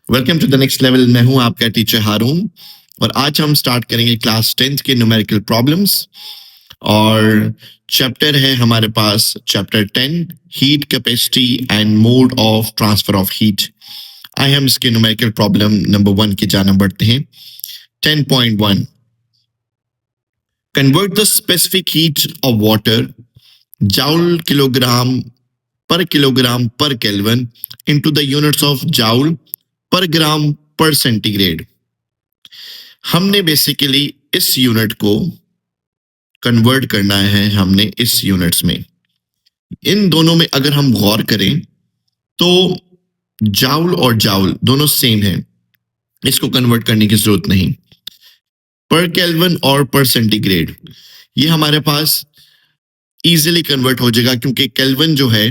Welcome to the next level. मैं हूं आपका टीचर हारून और आज हम स्टार्ट करेंगे क्लास 10th के न्यूमेरिकल प्रॉब्लम्स और चैप्टर है हमारे पास chapter 10 heat capacity and mode of transfer of heat. आइए हम इसके न्यूमेरिकल प्रॉब्लम नंबर 1 की जाना बढ़ते हैं। 10.1 convert the specific heat of water joule kilogram per Kelvin into the units of joule per gram per centigrade। हमने basically इस unit को कन्वर्ट करना है, हमने इस यूनिट्स में। इन दोनों में अगर हम गौर करें तो जाउल और जाउल दोनों सेम है, इसको कन्वर्ट करने की जरूरत नहीं। पर केल्विन और पर सेंटीग्रेड ये हमारे पास इजीली कन्वर्ट हो जाएगा क्योंकि केल्विन जो है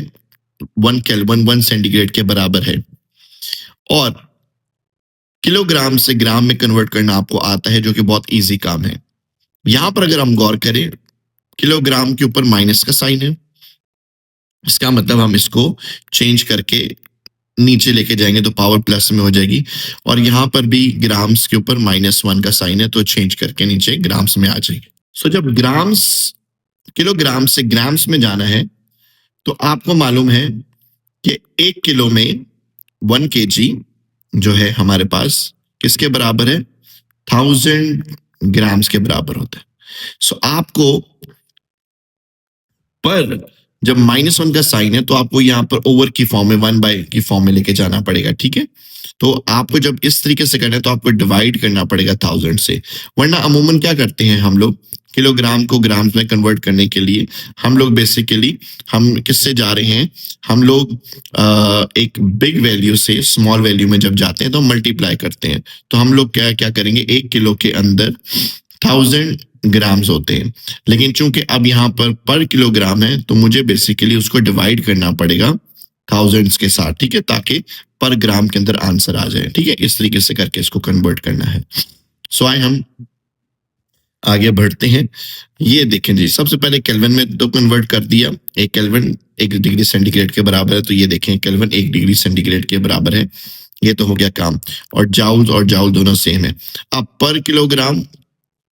1 केल्विन 1 सेंटीग्रेड के बराबर है और किलोग्राम से ग्राम में कन्वर्ट करना आपको आता है, जो कि बहुत इजी काम है। यहां पर अगर हम गौर करें, किलोग्राम के ऊपर माइनस का साइन है, इसका मतलब हम इसको चेंज करके नीचे लेके जाएंगे तो पावर प्लस में हो जाएगी। और यहां पर भी ग्राम्स के ऊपर -1 का साइन है, तो चेंज करके नीचे ग्राम्स में आ जाएगी। सो जब किलोग्राम से ग्राम्स में जाना है तो आपको मालूम है कि 1 किलो में 1 kg जो है हमारे पास किसके बराबर है, 1000 ग्राम्स के बराबर होता है। सो आपको पर जब -1 का साइन है तो आपको यहाँ पर ओवर की फॉर्म में 1/, की फॉर्म में लेके जाना पड़ेगा, ठीक है। तो आपको जब इस तरीके से करना है तो आपको डिवाइड करना पड़ेगा 1000 से, वरना अमूमन क्या करते हैं हम लोग, किलोग्राम को ग्राम्स में कन्वर्ट करने के लिए हम लोग बेसिकली हम किससे जा रहे हैं, हम लोग एक बिग वैल्यू से स्मॉल वैल्यू में जब जाते हैं तो मल्टीप्लाई करते हैं। तो हम लोग क्या क्या करेंगे, 1 किलो के अंदर 1000 ग्राम्स होते हैं, लेकिन चूंकि अब यहाँ पर किलोग्राम है तो मुझे बेसिकली उसको डिवाइड करना पड़ेगा थाउजेंड्स के साथ, ठीक है, ताकि पर ग्राम के अंदर आंसर आ जाए, ठीक है। इस तरीके से करके इसको कन्वर्ट करना है। सो आए हम आगे बढ़ते हैं। ये देखें जी, सबसे पहले केल्विन में तो कन्वर्ट कर दिया, 1 केल्विन 1 डिग्री सेंटीग्रेड के बराबर है, तो ये देखें केल्विन 1 डिग्री सेंटीग्रेड के बराबर है, ये तो हो गया काम। और जाउल दोनों सेम है। अब पर किलोग्राम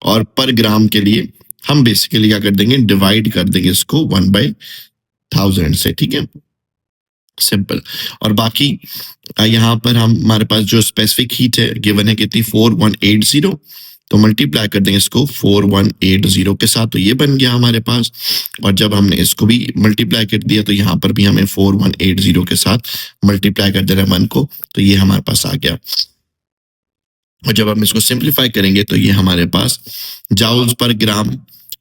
और पर ग्राम के लिए हम बेसिकली क्या कर देंगे, डिवाइड कर देंगे इसको 1/1000 से, ठीक है, सिंपल। और बाकी यहाँ पर हमारे पास जो स्पेसिफिक हीट है गिवन है कितनी, 4180, तो मल्टीप्लाई कर देंगे इसको 4180 के साथ, तो ये बन गया हमारे पास। और जब हमने इसको भी मल्टीप्लाई कर दिया तो यहाँ पर भी हमें 4180 के साथ मल्टीप्लाई कर देना 1 को, तो ये हमारे पास आ गया। और जब हम इसको सिंप्लीफाई करेंगे तो ये हमारे पास जाउल्स पर ग्राम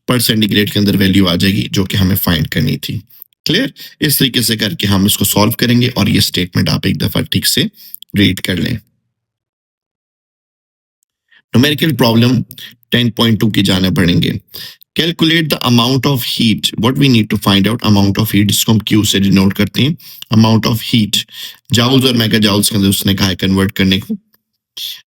पर सेंटीग्रेड के अंदर वैल्यू आ जाएगी, जो कि हमें फाइंड करनी थी। क्लियर? इस तरीके से करके हम इसको सॉल्व करेंगे और ये स्टेटमेंट आप एक दफा ठीक से रीड कर लें। न्यूमेरिकल प्रॉब्लम 10.2 की जाने पड़ेंगे। Calculate the amount of heat, what we need to find out amount of heat, जिसको हम क्यू से डिनोट करते हैं। अमाउंट ऑफ हीट जाउल्स और मेगा जाउल्स के अंदर उसने कहा है कन्वर्ट करने को।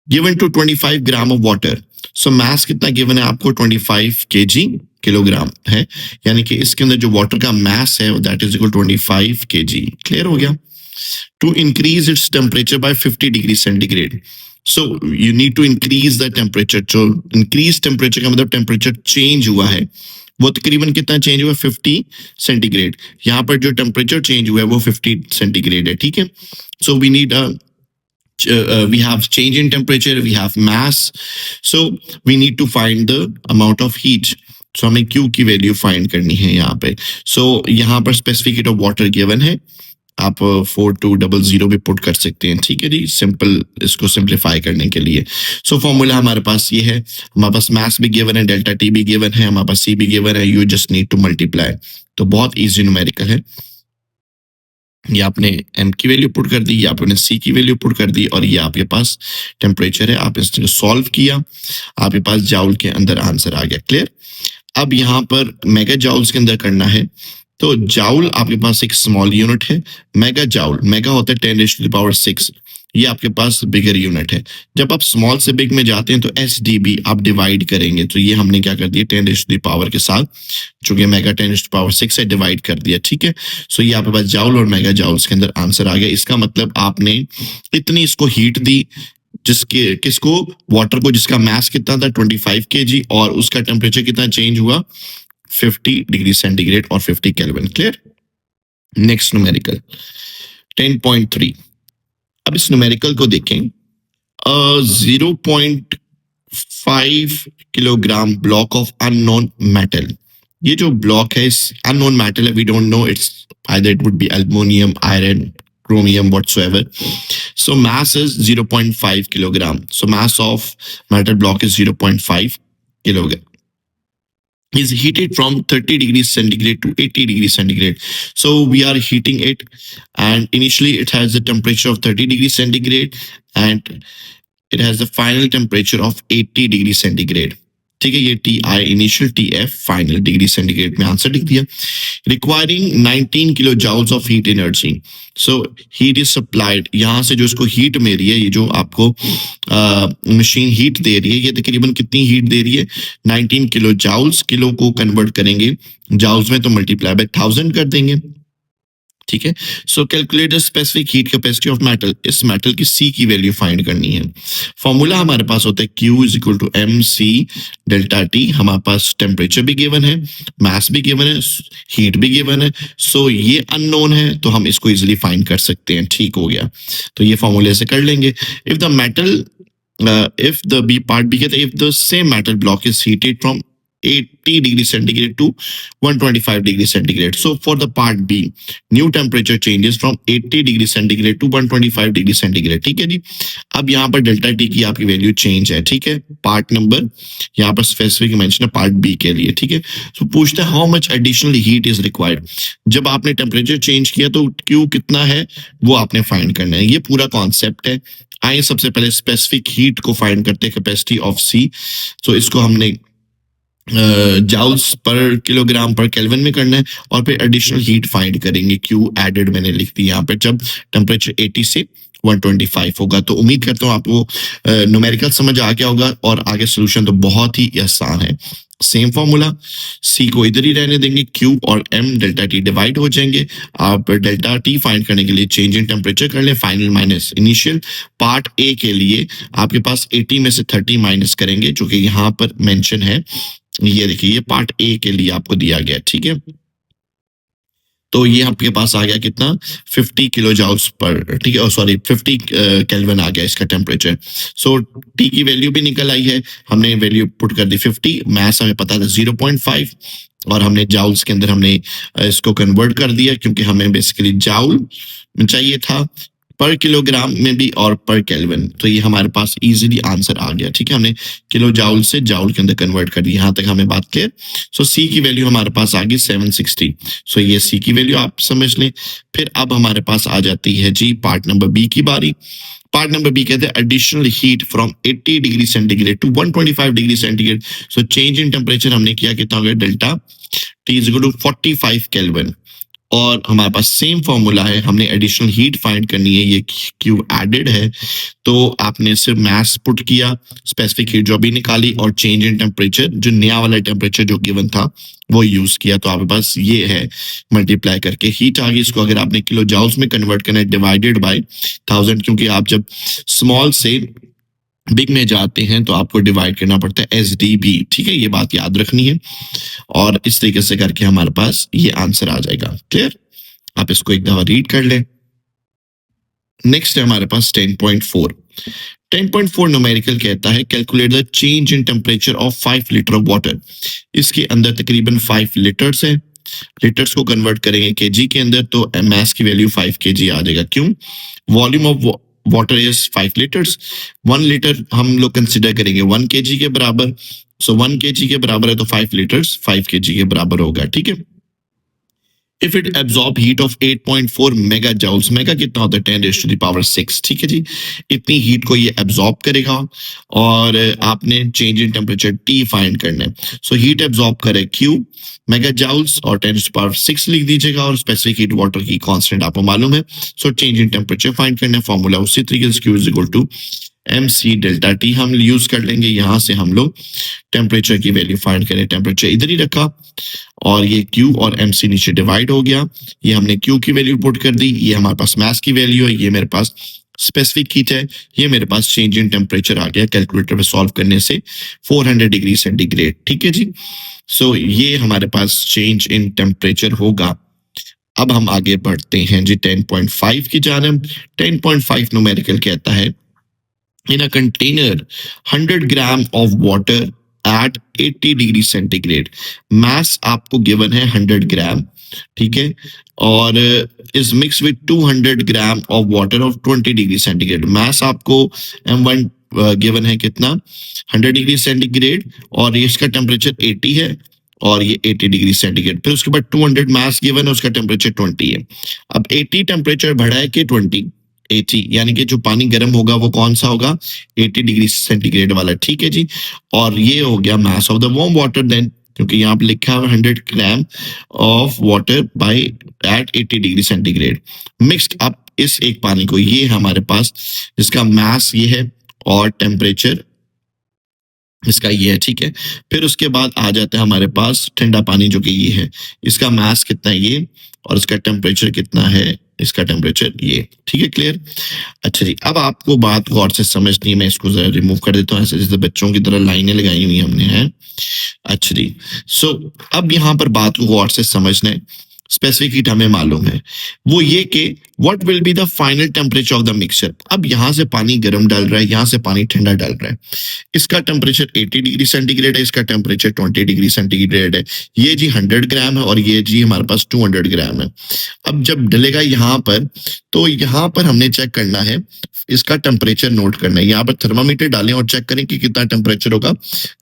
Given to 25 gram of water, so mass कितना गिवन है आपको, 25 kg किलोग्राम है, यानी कि इसके अंदर जो वाटर का मास है that is equal 25 kg। Clear हो गया। To increase its temperature by 50 degree centigrade, so you need to increase the temperature. जो इंक्रीज टेम्परेचर का मतलब टेम्परेचर चेंज हुआ है, वो तकरीबन कितना चेंज हुआ, 50 सेंटीग्रेड। यहाँ पर जो टेम्परेचर चेंज हुआ है वो 50 सेंटीग्रेड है, ठीक है। So we need we have change in temperature, we have mass, so we need to find the amount of heat। so हमें Q की वैल्यू फाइंड करनी है यहाँ पे। so यहाँ पर specific heat of water given है, आप 4200 भी पुट कर सकते हैं, ठीक है जी, सिंपल इसको सिंप्लीफाई करने के लिए। सो फॉर्मूला हमारे पास ये है, हमारे पास मास भी गिवन है, डेल्टा टी भी गिवन है, हमारे पास सी भी गिवन है, you just need to multiply. तो बहुत इजी न्यूमेरिकल है। ये आपने m की वैल्यू पुट कर दी, ये आपने c की वैल्यू पुट कर दी, और ये आपके पास टेम्परेचर है, आप इसको सॉल्व किया, आपके पास जाउल के अंदर आंसर आ गया। क्लियर? अब यहाँ पर मेगा जाउल्स के अंदर करना है, तो जाउल आपके पास एक स्मॉल यूनिट है, मेगा जाउल, मेगा होता है 10⁻⁶, ये आपके पास बिगर यूनिट है। जब आप स्मॉल से बिग में जाते हैं तो SDB आप डिवाइड करेंगे, तो ये हमने क्या कर दिया 10⁻⁴ के साथ, जो कि मेगा 10⁻⁶ से डिवाइड कर दिया, ठीक है। सो ये आपके पास जाउल और मेगा जाउल्स के अंदर आंसर आ गया। इसका मतलब आपने इतनी इसको हीट दी, जिसके किसको, वाटर को, जिसका मास कितना था 25 kg, और उसका टेम्परेचर कितना चेंज हुआ 50 डिग्री सेंटीग्रेड और 50 केल्विन। क्लियर। Next numerical 10.3। अब इस न्यूमेरिकल को देखें। 0.5 kilogram block of unknown metal. ये जो ब्लॉक है, इस अननोन मेटल है, we don't know, its either it would be aluminium, iron, chromium, whatsoever. So mass is 0.5 kilogram. So mass of metal block is 0.5 kilogram. Is heated from 30 degrees centigrade to 80 degrees centigrade. So we are heating it, and initially it has a temperature of 30 degrees centigrade, and it has a final temperature of 80 degrees centigrade. ठीक है, ये TI initial, TF final decree centigrade में answer लिख दिया। Requiring 19 kilo joules of heat energy. So heat is supplied, यहाँ से जो इसको हीट मिल रही है, ये जो आपको मशीन हीट दे रही है, ये तकरीबन कितनी हीट दे रही है 19 किलो जाउल्स। किलो को कन्वर्ट करेंगे जाउल्स में तो मल्टीप्लाई बाय 1000 कर देंगे, ठीक है। So calculate the specific heat capacity of metal. इस मेटल की C की वैल्यू फाइंड करनी है। फॉर्मूला हमारे पास होता है Q is equal to MC delta T। हमारे पास टेम्परेचर भी गिवन है, मास भी गिवन है, हीट भी गिवन है। सो ये अननोन है तो हम इसको इजिली फाइंड कर सकते हैं। ठीक हो गया, तो ये फॉर्मूले से कर लेंगे। If the metal if the B part B कहते हैं, if the same metal block is heated from 80 degree centigrade to 125 degree centigrade. So for the part B, new temperature changes from 80 degree centigrade to 125 degree centigrade. ठीक है जी। अब यहाँ पर delta T की आपकी value change है, ठीक है। पार्ट नंबर यहाँ पर स्पेसिफिक मेंशन है पार्ट बी के लिए, ठीक है। तो पूछता है how much additional heat is required. जब आपने टेम्परेचर चेंज किया तो क्यू कितना है वो आपने फाइंड करना है। ये पूरा कॉन्सेप्ट है। आइए सबसे पहले स्पेसिफिक हीट को फाइंड करते हैं, कैपेसिटी ऑफ सी। तो इसको हमने जाउल्स पर किलोग्राम पर केल्विन में करना है, और फिर एडिशनल हीट फाइंड करेंगे। क्यू एडेड मैंने लिख दी यहाँ पे, जब टेम्परेचर 80 से 125 होगा। तो उम्मीद करता हूँ आपको न्यूमेरिकल समझ आ गया होगा, और आगे सोल्यूशन तो बहुत ही आसान है। सेम फॉर्मूला, सी को इधर ही रहने देंगे, क्यू और एम डेल्टा टी डिवाइड हो जाएंगे। आप डेल्टा टी फाइंड करने के लिए चेंज इन टेम्परेचर कर लें, final minus initial. Part A के लिए आपके पास 80 में से 30 माइनस करेंगे, जो कि यहाँ पर मेंशन है। ये देखिए, ये पार्ट ए के लिए आपको दिया गया, ठीक है। तो ये आपके पास आ गया कितना 50 किलो जाउल्स पर, ठीक है, सॉरी 50 केल्विन आ गया इसका टेम्परेचर। सो टी की वैल्यू भी निकल आई है, हमने वैल्यू पुट कर दी 50, मैस हमें पता था 0.5, और हमने जाउल्स के अंदर हमने इसको कन्वर्ट कर दिया, क्योंकि हमें बेसिकली जाउल चाहिए था पर किलोग्राम में भी और पर केल्विन। तो ये हमारे पास इजीली आंसर आ गया, ठीक है। हमने किलो जाउल से जाउल के अंदर कन्वर्ट कर दिया। यहाँ तक हमें बात क्लियर। सो सी की वैल्यू हमारे पास आ गई 760। सो ये सी की वैल्यू आप समझ लें। फिर अब हमारे पास आ जाती है जी पार्ट नंबर बी की बारी। पार्ट नंबर बी कहते हैं additional heat from 80 degree centigrade to 125 degree centigrade. So change in temperature हमने किया कितना हो गया, delta T is equal to 45 kelvin. और हमारे पास सेम फॉर्मूला है, हमने एडिशनल हीट फाइंड करनी है, ये क्यू एडेड है। तो आपने सिर्फ मास पुट किया, स्पेसिफिक हीट जो भी निकाली, और चेंज इन टेम्परेचर, जो नया वाला टेम्परेचर जो गिवन था वो यूज किया। तो आपके पास ये है, मल्टीप्लाई करके हीट आ गई। इसको अगर आपने किलो जाउल्स में कन्वर्ट करना है, डिवाइडेड बाय 1000, क्योंकि आप जब स्मॉल से बिग में जाते हैं तो आपको डिवाइड करना पड़ता है SDB, ठीक है। ये बात याद रखनी है, और इस तरीके से करके हमारे पास ये आंसर आ जाएगा। क्लियर। आप इसको एक दफा रीड कर लें। नेक्स्ट है हमारे पास 10.4। 10.4 न्यूमेरिकल कहता है calculate the change in temperature of 5 litre of water. इसके अंदर तकरीबन 5 लीटर्स है। लीटर्स को कन्वर्ट करेंगे केजी के अंदर, तो मास की वैल्यू 5 kg आ जाएगा। क्यों? Volume of water is 5 litres. 1 litre हम लोग कंसिडर करेंगे 1 kg के बराबर। सो 1 kg के बराबर है तो 5 लीटर्स 5 kg के बराबर होगा, ठीक है। If it absorb heat of 8.4 mega joules, mega कितना होता है 10⁻⁶, ठीक है जी, इतनी हीट को ये एब्जॉर्ब करेगा और आपने change in temperature T find करना है। सो हीट एब्जॉर्ब करे Q मेगा जाउल्स और 10⁻⁶ लिख दीजिएगा और स्पेसिफिक हीट वाटर की कांस्टेंट आपको मालूम है। So change in temperature find करना है, फॉर्मूला उसी तरीके से Q is equal to MC delta T हम यूज कर लेंगे। यहां से हम लोग टेम्परेचर की वैल्यू फाइंड करें, टेम्परेचर इधर ही रखा और ये Q और MC नीचे डिवाइड हो गया, ये हमने Q की वैल्यू पुट कर दी, ये हमारे पास मास की वैल्यू है, ये मेरे पास स्पेसिफिक हीट है, ये मेरे पास चेंज इन टेम्परेचर आ गया कैलकुलेटर में सॉल्व करने से 400 डिग्री सेंटीग्रेड, ठीक है जी। सो ये हमारे पास चेंज इन टेम्परेचर होगा। अब हम आगे बढ़ते हैं जी 10.5 की जानब। 10.5 न्यूमेरिकल कहता है in a container 100 gram of water at 80 degree centigrade, mass आपको गिवन है 100 ग्राम, ठीक है, और is mix with 200 gram of water of 20 degree centigrade. Mass आपको M1 गिवन है कितना 100 डिग्री सेंटीग्रेड और इसका टेम्परेचर 80 है और ये 80 डिग्री सेंटीग्रेड। फिर उसके बाद 200 मास गिवन है, उसका टेम्परेचर 20 है। अब 80 टेम्परेचर बढ़ा है कि 20, 80 यानी कि जो पानी गर्म होगा वो कौन सा होगा 80 डिग्री सेंटीग्रेड वाला, ठीक है जी। और ये हो गया mass of the warm water then, क्योंकि यहाँ पे लिखा है 100 gram of water by at 80 degree centigrade mixed up इस एक पानी को, ये हमारे पास जिसका मास ये है और टेम्परेचर इसका ये है, ठीक है। फिर उसके बाद आ जाता है हमारे पास ठंडा पानी जो कि ये है, इसका मास कितना है ये और इसका टेम्परेचर कितना है, इसका टेम्परेचर ये, ठीक है, क्लियर। अच्छा जी, अब आपको बात गौर से समझनी है, मैं इसको जरा रिमूव कर देता हूँ ऐसे जैसे बच्चों की तरह लाइनें लगाई हुई हमने हैं। अच्छा जी, सो अब यहाँ पर बात को गौर से समझना है। स्पेसिफिक हीट हमें मालूम है, वो ये कि what will be the final temperature of the mixture. अब यहाँ से पानी गर्म डाल रहा है, यहाँ से पानी ठंडा डाल रहा है, इसका टेम्परेचर 80 डिग्री सेंटीग्रेड है, इसका टेम्परेचर 20 डिग्री सेंटीग्रेड है, ये जी 100 ग्राम है और ये जी हमारे पास 200 ग्राम है। अब जब डलेगा यहाँ पर तो यहाँ पर हमने चेक करना है, इसका टेम्परेचर नोट करना है, यहाँ पर थर्मामीटर डालें और चेक करें कि कितना टेम्परेचर होगा।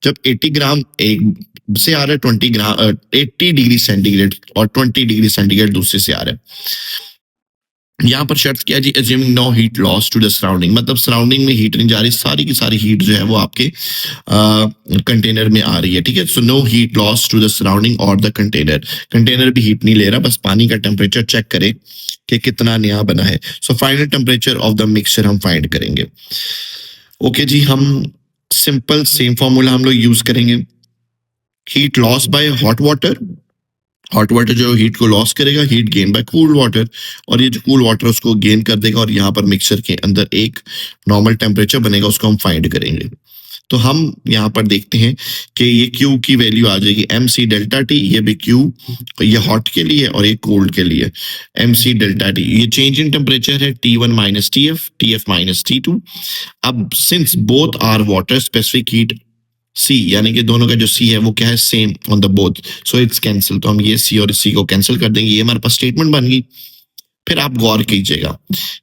जब 80 ग्राम एक से आ रहा है 20 ग्राम 80 डिग्री सेंटीग्रेड और 20 डिग्री सेंटीग्रेड दूसरे से आ रहा है। यहाँ पर शर्त क्या है जी, assuming no heat loss to the surrounding, मतलब सराउंडिंग में हीट नहीं जा रही, सारी की सारी हीट जो है वो आपके कंटेनर में आ रही है, ठीक है। So no heat loss to the surrounding और द कंटेनर, कंटेनर भी हीट नहीं ले रहा, बस पानी का टेम्परेचर चेक करें कि कितना नया बना है। So final temperature of the mixture हम फाइंड करेंगे। ओके जी, हम सिंपल सेम फॉर्मूला हम लोग यूज करेंगे, heat loss by hot water, hot water जो हीट को लॉस करेगा, heat gain by cool water, और ये जो कूल वाटर उसको गेन कर देगा और यहाँ पर मिक्सचर के अंदर एक नॉर्मल टेम्परेचर बनेगा, उसको हम फाइंड करेंगे। तो हम यहाँ पर देखते हैं कि ये Q की वैल्यू आ जाएगी MC डेल्टा T, ये भी Q ये हॉट के लिए और ये कोल्ड के लिए MC डेल्टा T। ये चेंज इन टेम्परेचर है T1 minus TF, TF minus T2। अब since both are water, specific heat C यानी कि दोनों का जो C है वो क्या है same on the both, so it's cancel. तो हम ये C और C को कैंसिल कर देंगे, ये हमारे पास स्टेटमेंट बन गई। फिर आप गौर कीजिएगा,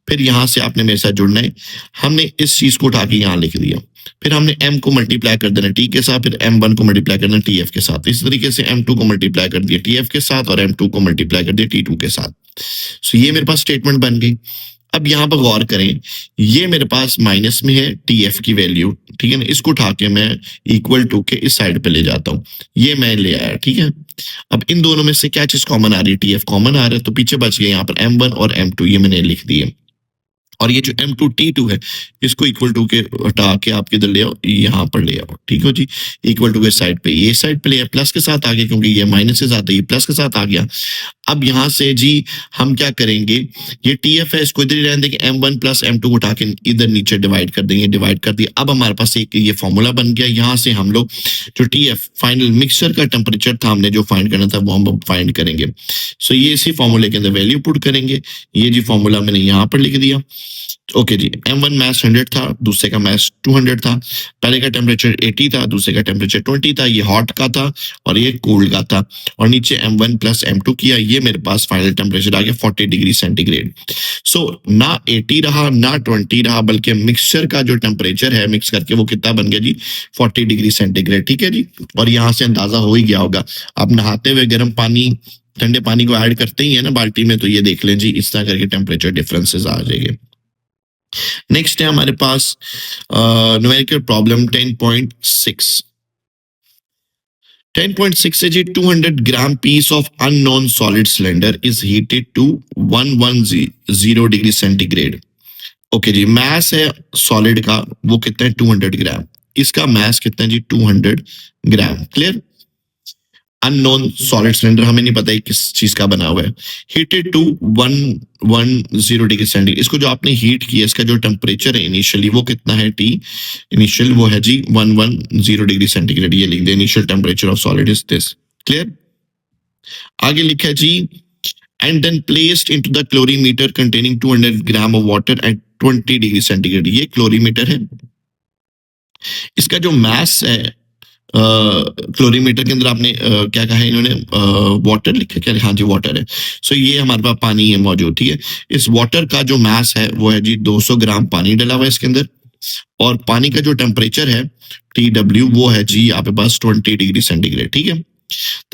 फिर यहाँ से आपने मेरे साथ जुड़ना है, हमने इस चीज को उठा के यहाँ लिख दिया, फिर हमने M को मल्टीप्लाई कर देना T के साथ, फिर M1 को मल्टीप्लाई करना TF के साथ, इस तरीके से M2 को मल्टीप्लाई कर दिया TF के साथ और M2 को मल्टीप्लाई कर दिया T2 के साथ। सो ये मेरे पास स्टेटमेंट बन गई। अब यहाँ पर गौर करें, ये मेरे पास माइनस में है TF की वैल्यू, ठीक है ना, इसको उठा के मैं इक्वल टू के इस साइड पे ले जाता हूँ, ये मैं ले आया, ठीक है। अब इन दोनों में से क्या चीज कॉमन आ रही है, TF कॉमन आ रहा है, तो पीछे बच गया यहाँ पर M1 और M2, ये मैंने लिख दिए। और ये जो M2 T2 है इसको इक्वल टू के हटा के आप किधर ले आओ, यहाँ पर ले आओ, ठीक है जी, इक्वल टू के साइड पे, ये साइड पे ले आओ, प्लस के साथ आ गया क्योंकि ये माइनस के साथ है, ये प्लस के साथ आ गया। अब यहाँ से जी हम क्या करेंगे, ये TF है इसको इधर ही रहने देंगे, M1 प्लस M2 को उठा के इधर नीचे डिवाइड कर देंगे, डिवाइड कर दिया। अब हमारे पास एक ये फॉर्मूला बन गया, यहाँ से हम लोग जो TF फाइनल मिक्सचर का टेम्परेचर था हमने जो फाइंड करना था वो हम फाइंड करेंगे। सो ये इसी फॉर्मूले के अंदर वैल्यू पुट करेंगे, ये जी फॉर्मूला मैंने यहाँ पर लिख दिया। ओके जी, M1 मास 100 था, दूसरे का मास 200 था, पहले का टेम्परेचर 80 था, दूसरे का टेम्परेचर 20 था, ये हॉट का था और ये कोल्ड का था, और नीचे M1 प्लस M2 किया, ये मेरे पास फाइनल टेम्परेचर आ गया 40 डिग्री सेंटीग्रेड। सो ना 80 रहा ना 20 रहा, बल्कि मिक्सचर का जो टेम्परेचर है मिक्स करके वो कितना बन गया जी 40 डिग्री सेंटीग्रेड, ठीक है जी। और यहाँ से अंदाजा हो ही गया होगा, आप नहाते हुए गर्म पानी ठंडे पानी को ऐड करते ही है ना बाल्टी में, तो ये देख लें जी, इस तरह करके टेम्परेचर डिफरेंसेस आ जाएंगे। नेक्स्ट है हमारे पास न्यूमेरिकल प्रॉब्लम 10.6। 10.6 है जी, 200 gram piece of unknown solid cylinder is heated to 110 degree centigrade. Okay जी, मास है सॉलिड का वो कितना है 200 ग्राम, इसका मास कितना है जी 200 ग्राम। क्लियर? अननोन सॉलिड सिलेंडर हमें नहीं पता है किस चीज का बना हुआ है। हीटेड टू 110 डिग्री सेंटीग्रेड, इसको जो आपने हीट किया इसका जो टेम्परेचर है इनिशियली वो कितना है टी इनिशियल, वो है जी 110 डिग्री सेंटीग्रेड। ये लिख दे, initial temperature of solid is this. Clear? आगे लिखा है जी, and then placed into the calorimeter containing 200 gram of water at 20 degree centigrade. ये क्लोरीमीटर है, इसका जो मास है क्लोरीमीटर के अंदर आपने क्या कहा है इन्होंने, वाटर लिखा क्या? हाँ जी वाटर है। सो ये हमारे पास पानी है मौजूद, ठीक है। इस वाटर का जो मास है वो है जी 200 ग्राम पानी डला हुआ है इसके अंदर, और पानी का जो टेम्परेचर है TW वो है जी आपके पास 20 डिग्री सेंटीग्रेड, ठीक है।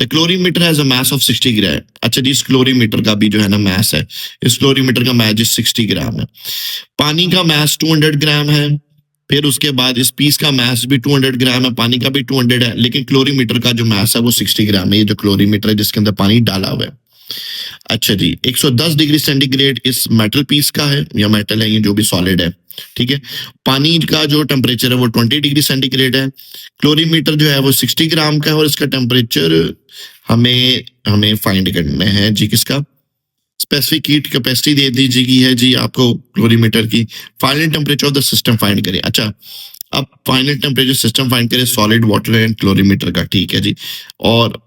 The calorimeter has a mass of 60 gram. अच्छा जी, इस क्लोरीमीटर का भी जो है ना मास है, इस क्लोरीमीटर का मास जी 60 ग्राम है। पानी का मास 200 ग्राम है, फिर उसके बाद इस पीस का मास भी 200 ग्राम है, पानी का भी 200 है, लेकिन क्लोरीमीटर का जो मास है वो 60 ग्राम है। ये जो क्लोरीमीटर है जिसके अंदर पानी डाला हुआ है। अच्छा जी, 110 डिग्री सेंटीग्रेड इस मेटल पीस का है, या मेटल है ये जो भी सॉलिड है, ठीक है। पानी का जो टेम्परेचर है वो 20 डिग्री सेंटीग्रेड है, क्लोरीमीटर जो है वो 60 ग्राम का है, और इसका टेम्परेचर हमें फाइंड करना है जी किसका, स्पेसिफिक हीट कैपेसिटी दे दीजिएगी है जी आपको क्लोरीमीटर की। Final temperature of the system find करें। अच्छा, अब फाइनल टेम्परेचर सिस्टम फाइंड करें सॉलिड वाटर एंड क्लोरीमीटर का, ठीक है जी। और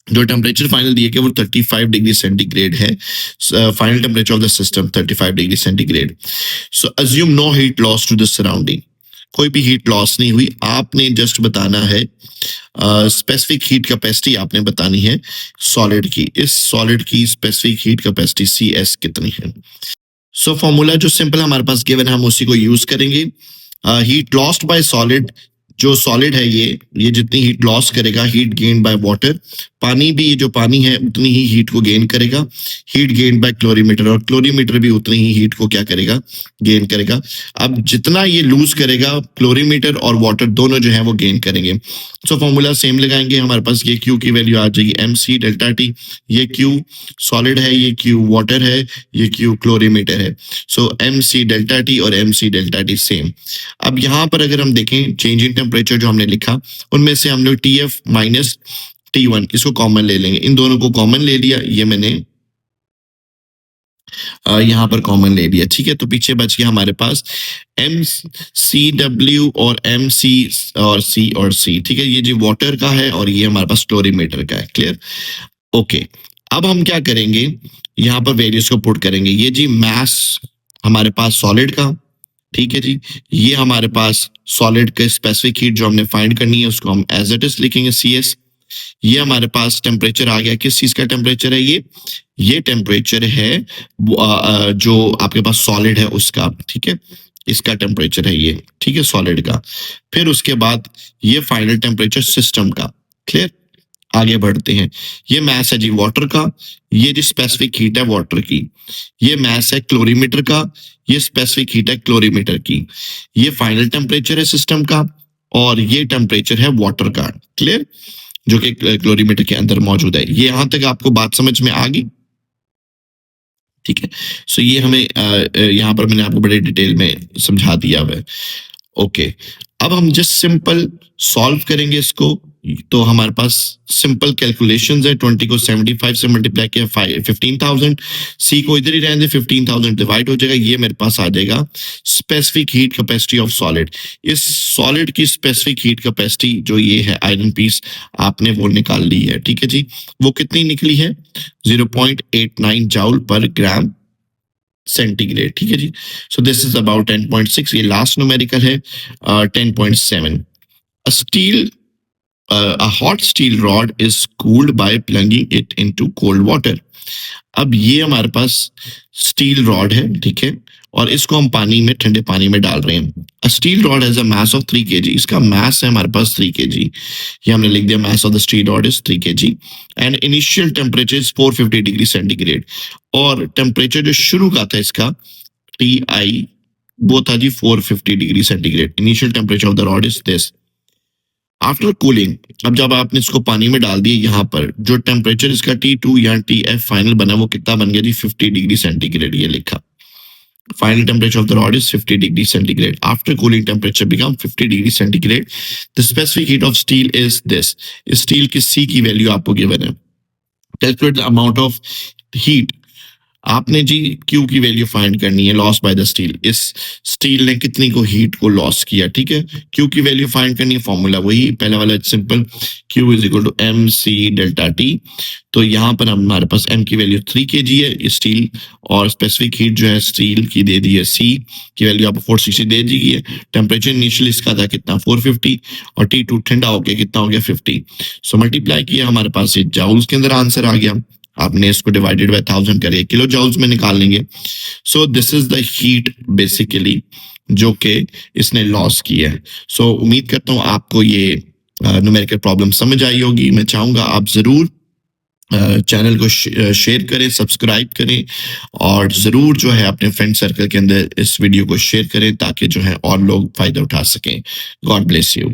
जो टेम्परेचर फाइनल दिए गए वो 35 डिग्री सेंटीग्रेड है। Final temperature of the system 35 degree centigrade. So assume no heat loss to the surrounding, कोई भी हीट लॉस नहीं हुई। आपने जस्ट बताना है स्पेसिफिक हीट कैपेसिटी आपने बतानी है सॉलिड की, इस सॉलिड की स्पेसिफिक हीट कैपेसिटी CS कितनी है। सो फॉर्मूला जो सिंपल हमारे पास गिवन है हम उसी को यूज करेंगे। हीट लॉस्ट बाय सॉलिड, जो सॉलिड है ये जितनी हीट लॉस करेगा, हीट गेन बाय वाटर, पानी भी जो पानी है उतनी ही हीट को गेन करेगा, हीट गेन बाय क्लोरीमीटर, और क्लोरीमीटर भी उतनी ही हीट को क्या करेगा, गेन करेगा। अब जितना ये लूज करेगा क्लोरीमीटर और वाटर दोनों जो है वो गेन करेंगे। सो फॉर्मूला सेम लगाएंगे, हमारे पास ये Q की वैल्यू आ जाएगी MC डेल्टा T। ये Q सॉलिड है, ये Q वाटर है, ये Q क्लोरीमीटर है। सो MC डेल्टा T और MC डेल्टा T सेम। अब यहाँ पर अगर हम देखें चेंज इन टेम्परेचर जो हमने लिखा, उनमें से हम लोग TF माइनस T1 इसको कॉमन ले लेंगे। इन दोनों को कॉमन ले लिया, ये मैंने यहाँ पर कॉमन ले लिया, ठीक है। तो पीछे बच गया हमारे पास MCW और MC और C, ठीक है। ये जी वाटर का है और ये हमारे पास क्लोरीमीटर का है। क्लियर? ओके, अब हम क्या करेंगे, यहाँ पर वेरियस को पुट करेंगे। ये जी मास हमारे पास सॉलिड का, ठीक है जी। ये हमारे पास सॉलिड के स्पेसिफिक हीट जो हमने फाइंड करनी है उसको हम एज इट इज लिखेंगे CS। ये हमारे पास टेम्परेचर आ गया, किस चीज का टेम्परेचर है ये टेम्परेचर है जो आपके पास सॉलिड है उसका, ठीक है। इसका टेम्परेचर है ये, ठीक है, सॉलिड का। फिर उसके बाद ये फाइनल टेम्परेचर सिस्टम का। क्लियर? आगे बढ़ते हैं। ये मास है जी वाटर का, ये जी स्पेसिफिक हीट है वाटर की। ये मास है क्लोरीमीटर का, ये स्पेसिफिक हीट है क्लोरीमीटर की। ये फाइनल टेम्परेचर है सिस्टम का, और ये टेम्परेचर है वाटर का। क्लियर? जो कि क्लोरीमीटर के अंदर मौजूद है। ये यहां तक आपको बात समझ में आ गई? ठीक है। सो ये हमें यहाँ पर मैंने आपको बड़े डिटेल में समझा दिया हुआ है। ओके, अब हम जस्ट सिंपल सॉल्व करेंगे इसको। तो हमारे पास सिंपल कैलकुलेशंस है। 20 को 75 से मल्टीप्लाई किया 15,000, C को इधर ही रहने दे, 15,000 डिवाइड हो जाएगा, ये मेरे पास आ जाएगा specific heat capacity of solid. इस सॉलिड की स्पेसिफिक हीट कैपेसिटी जो ये है आयरन पीस आपने वो निकाल ली है, ठीक है जी। वो कितनी निकली है 0.89 जूल पर ग्राम सेंटीग्रेड, ठीक है जी। So this is about 10.6। ये लास्ट न्यूमेरिकल है 10.7। A hot steel rod is cooled by plunging it into cold water. अब ये हमारे पास स्टील रॉड है, ठीक है, और इसको हम पानी में, ठंडे पानी में डाल रहे हैं। A steel rod has a mass of 3 KG, इसका मास है हमारे पास 3 केजी, ये हमने लिख दिया मास of the steel rod is 3 KG and initial temperature is 450 degree centigrade, और टेम्परेचर जो शुरू का था इसका टी आई वो था जी 450 degree centigrade, initial temperature of the rod is this. After cooling, अब जब आपने इसको पानी में डाल दिया, यहाँ पर जो टेम्परेचर इसका T2 या TF फाइनल बना वो कितना बन गया जी 50 डिग्री सेंटीग्रेड, ये लिखा। Final temperature of the rod is 50 degrees centigrade. After cooling, temperature become 50 degrees centigrade. The specific heat of steel is this. Steel की C की वैल्यू आपको गिवन है। Calculate the amount of heat, आपने जी Q की value find करनी है, loss by the steel, इस steel ने कितनी को हीट को लॉस किया, ठीक है। Q की वैल्यू फाइंड करनी है, फॉर्मूला वही पहला वाला simple, Q is equal to M C delta T. तो यहाँ पर हमारे पास M की वैल्यू 3 kg है स्टील, और स्पेसिफिक हीट जो है स्टील की दे दी है, C की वैल्यू आपको 460 दे दी है। टेम्परेचर इनिशियल इसका था कितना 450, और T2 ठंडा हो गया कितना हो गया 50। सो मल्टीप्लाई किया, हमारे पास ये जाउल्स के अंदर आंसर आ गया, आपने इसको डिवाइडेड बाय 1000 करिए, किलो जाउल्स में निकाल लेंगे। सो this is the heat basically जो कि इसने लॉस की है। सो उम्मीद करता हूँ आपको ये न्यूमेरिकल प्रॉब्लम समझ आई होगी। मैं चाहूंगा आप जरूर चैनल को शेयर करें, सब्सक्राइब करें, और ज़रूर जो है अपने फ्रेंड सर्कल के अंदर इस वीडियो को शेयर करें ताकि जो है और लोग फ़ायदा उठा सकें। God bless you.